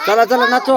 चला चला नाचो।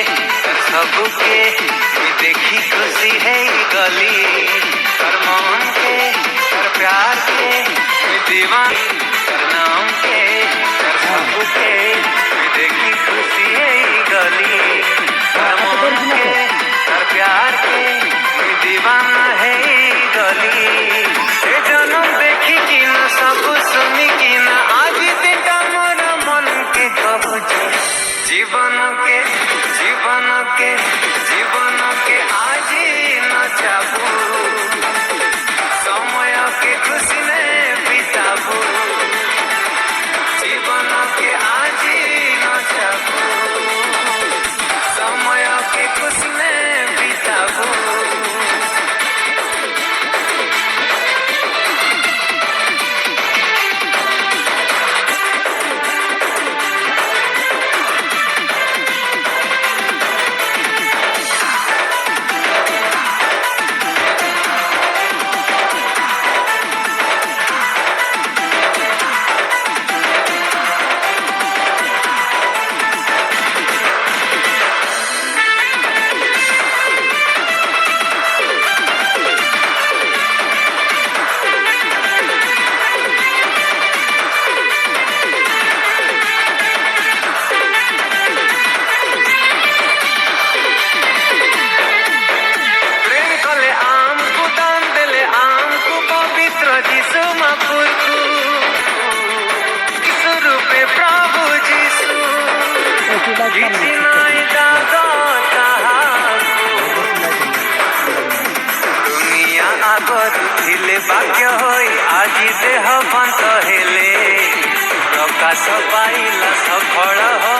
सबके देखी खुशी है गली कर मोहन के कर प्यार के दीवानी कर नाम के कर सबके देखी खुशी है गली कर मोहन के कर प्यार के दीवाना है गली ए जन्म देखी कि न सब सुनी कि न आज दिन मोर मन के कहू जीवन के आज न जाबू समय के खुशी में बिताबू जीवन के आज न जाबू समय के खुशी में बिताबू दुनिया आगर ଥିଲେ भाग्य होई আজি देह बंत हेले प्रकाश पाइला सफल हो